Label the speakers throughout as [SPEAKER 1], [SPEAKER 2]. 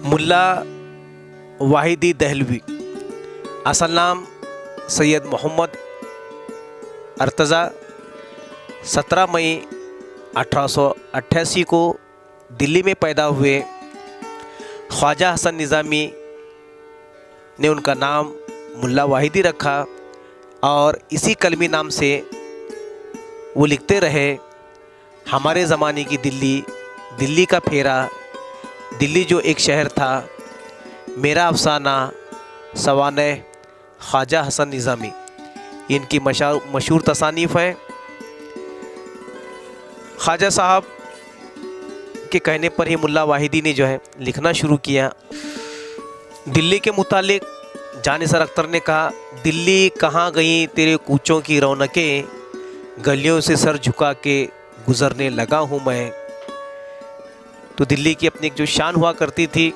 [SPEAKER 1] मुल्ला वाहिदी दहलवी, असल नाम सैयद मोहम्मद अर्तज़ा, 17 मई 1888 को दिल्ली में पैदा हुए। ख्वाजा हसन निज़ामी ने उनका नाम मुल्ला वाहिदी रखा और इसी कलमी नाम से वो लिखते रहे। हमारे ज़माने की दिल्ली, दिल्ली का फेरा, दिल्ली जो एक शहर था, मेरा अफसाना, सवाने ख्वाजा हसन निज़ामी, इनकी मशहूर तसानीफ़ है। ख्वाजा साहब के कहने पर ही मुल्ला वाहिदी ने जो है लिखना शुरू किया। दिल्ली के मुतालिक जानिसार अख्तर ने कहा, दिल्ली कहाँ गई तेरे कूचों की रौनकें, गलियों से सर झुका के गुज़रने लगा हूँ मैं। तो दिल्ली की अपनी एक जो शान हुआ करती थी,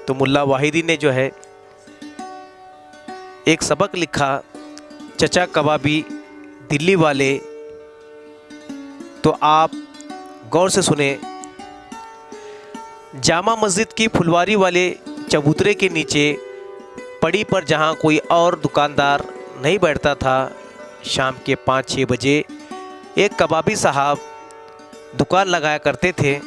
[SPEAKER 1] तो मुल्ला वाहिदी ने जो है एक सबक लिखा, चचा कबाबी दिल्ली वाले। तो आप गौर से सुने। जामा मस्जिद की फुलवारी वाले चबूतरे के नीचे पड़ी पर जहाँ कोई और दुकानदार नहीं बैठता था, शाम के 5-6 बजे एक कबाबी साहब दुकान लगाया करते थे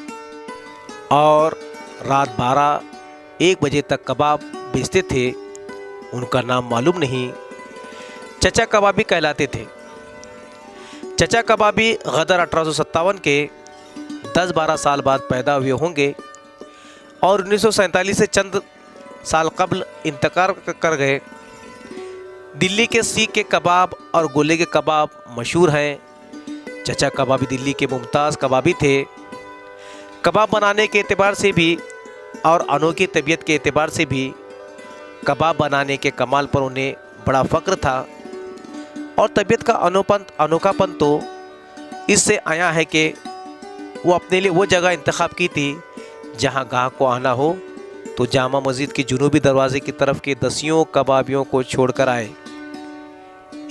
[SPEAKER 1] और रात 12-1 बजे तक कबाब बेचते थे। उनका नाम मालूम नहीं, चचा कबाबी कहलाते थे। चचा कबाबी गदर 1857 के 10-12 साल बाद पैदा हुए होंगे और 1947 से चंद साल कबल इंतकाल कर गए। दिल्ली के सीख के कबाब और गोले के कबाब मशहूर हैं। चचा कबाबी दिल्ली के मुमताज़ कबाबी थे। कबाब बनाने के एतबार से भी और अनोखी तबीयत के एतबार से भी कबाब बनाने के कमाल पर उन्हें बड़ा फ़ख्र था। और तबीयत का अनोखापन तो इससे आया है कि वो अपने लिए वो जगह इंतखाब की थी जहाँ गाहक को आना हो तो जामा मस्जिद के जुनूबी दरवाज़े की तरफ के दसियों कबाबियों को छोड़कर आए।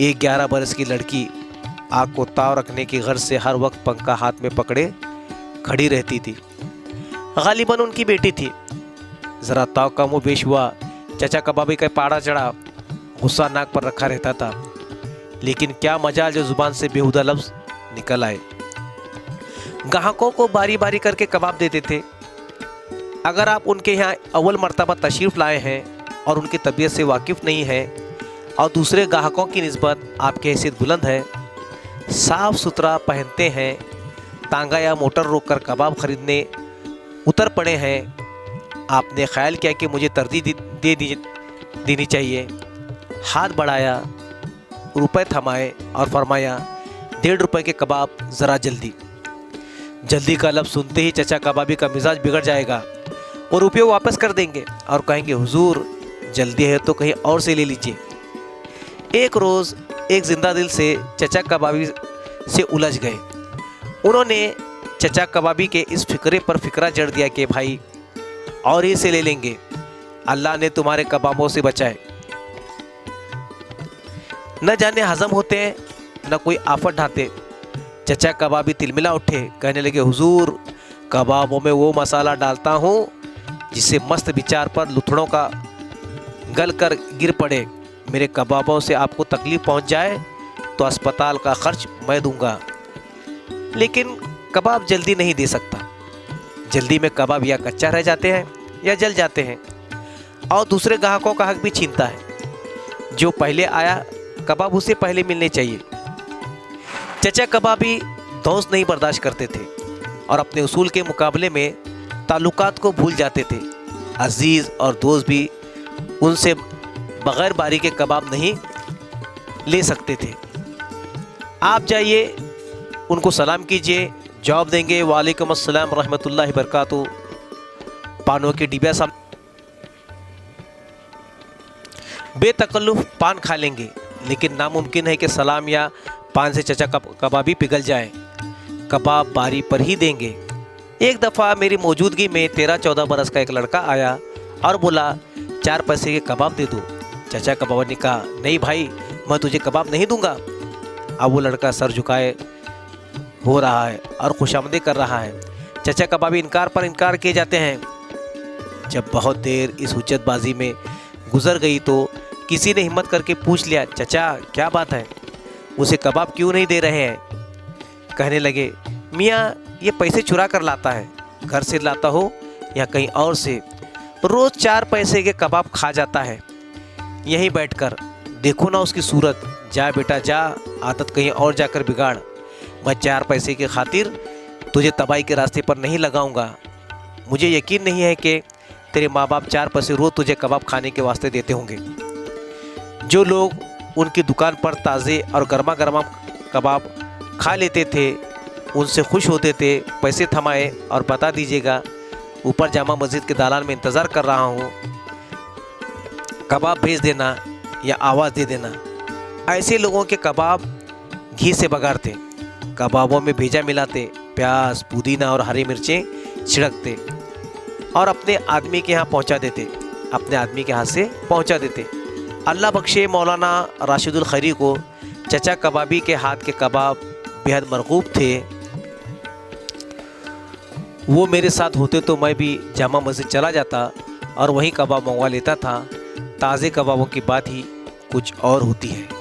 [SPEAKER 1] एक 11 बरस की लड़की आग को ताव रखने की गर्ज से हर वक्त पंखा हाथ में पकड़े खड़ी रहती थी। गालिबन उनकी बेटी थी। ज़रा ताव का मुँह पेश हुआ, चचा कबाबी का पाड़ा चढ़ा, गुस्सा नाक पर रखा रहता था। लेकिन क्या मजाल जो ज़ुबान से बेहुदा लफ्ज़ निकल आए। ग्राहकों को बारी बारी करके कबाब देते थे। अगर आप उनके यहाँ अव्वल मर्तबा तशरीफ़ लाए हैं और उनकी तबीयत से वाकिफ़ नहीं है और दूसरे ग्राहकों की निस्बत आपकी हैसियत बुलंद है, साफ़ सुथरा पहनते हैं, तांगा या मोटर रोक कर कबाब ख़रीदने उतर पड़े हैं, आपने ख्याल किया कि मुझे तरजीह देनी चाहिए। हाथ बढ़ाया, रुपए थमाए और फरमाया, 1.5 रुपये के कबाब, ज़रा जल्दी। जल्दी का लफ्ज़ सुनते ही चचा कबाबी का मिजाज बिगड़ जाएगा और रुपये वापस कर देंगे और कहेंगे, हुजूर जल्दी है तो कहीं और से ले लीजिए। एक रोज़ एक जिंदा दिल से चचा कबाबी से उलझ गए। उन्होंने चचा कबाबी के इस फिक्रे पर फिक्रा जड़ दिया कि भाई और ही से ले लेंगे, अल्लाह ने तुम्हारे कबाबों से बचाए। न जाने हजम होते हैं न कोई आफत ढाते। चचा कबाबी तिलमिला उठे, कहने लगे, हुजूर कबाबों में वो मसाला डालता हूँ जिससे मस्त विचार पर लुथड़ों का गल कर गिर पड़े। मेरे कबाबों से आपको तकलीफ़ पहुँच जाए तो अस्पताल का खर्च मैं दूंगा। लेकिन कबाब जल्दी नहीं दे सकता। जल्दी में कबाब या कच्चा रह जाते हैं या जल जाते हैं और दूसरे ग्राहकों का हक भी छीनता है। जो पहले आया कबाब उसे पहले मिलने चाहिए। चचा कबाबी दोस्त नहीं बर्दाश्त करते थे और अपने उसूल के मुकाबले में ताल्लुकात को भूल जाते थे। अजीज़ और दोस्त भी उनसे बग़ैर बारी के कबाब नहीं ले सकते थे। आप जाइए, उनको सलाम कीजिए, जवाब देंगे, वालेकुम अस्सलाम रहमतुल्लाहि बरकातहू। पानों के डिबिया सामने बेतकल्लुफ़ पान खा लेंगे, लेकिन नामुमकिन है कि सलाम या पान से चचा कबाबी पिघल जाए। कबाब बारी पर ही देंगे। एक दफ़ा मेरी मौजूदगी में 13-14 बरस का एक लड़का आया और बोला, 4 पैसे के कबाब दे दो। चचा कबाब ने कहा, नहीं भाई, मैं तुझे कबाब नहीं दूंगा। अब वो लड़का सर झुकाए हो रहा है और खुशामदी कर रहा है। चचा कबाबी इनकार पर इनकार किए जाते हैं। जब बहुत देर इस हुज्जतबाजी में गुजर गई तो किसी ने हिम्मत करके पूछ लिया, चचा क्या बात है, उसे कबाब क्यों नहीं दे रहे हैं? कहने लगे, मियाँ ये पैसे चुरा कर लाता है, घर से लाता हो या कहीं और से, रोज़ 4 पैसे के कबाब खा जाता है यहीं बैठकर। देखो ना उसकी सूरत, जा बेटा जा, आदत कहीं और जाकर बिगाड़। मैं 4 पैसे की खातिर तुझे तबाही के रास्ते पर नहीं लगाऊंगा। मुझे यकीन नहीं है कि तेरे माँ बाप 4 पैसे रोज़ तुझे कबाब खाने के वास्ते देते होंगे। जो लोग उनकी दुकान पर ताज़े और गर्मा गर्मा कबाब खा लेते थे उनसे खुश होते थे। पैसे थमाए और बता दीजिएगा, ऊपर जामा मस्जिद के दालान में इंतज़ार कर रहा हूँ, कबाब भेज देना या आवाज़ दे देना। ऐसे लोगों के कबाब घी से बघाड़ते, कबाबों में भेजा मिलाते, प्याज पुदीना और हरी मिर्चें छिड़कते और अपने आदमी के यहाँ पहुँचा देते, अपने आदमी के हाथ से पहुँचा देते। अल्लाह बख्शे मौलाना राशिदुल खैरी को चचा कबाबी के हाथ के कबाब बेहद मरगूब थे। वो मेरे साथ होते तो मैं भी जामा मस्जिद चला जाता और वहीं कबाब मंगवा लेता था। ताज़े कबाबों की बात ही कुछ और होती है।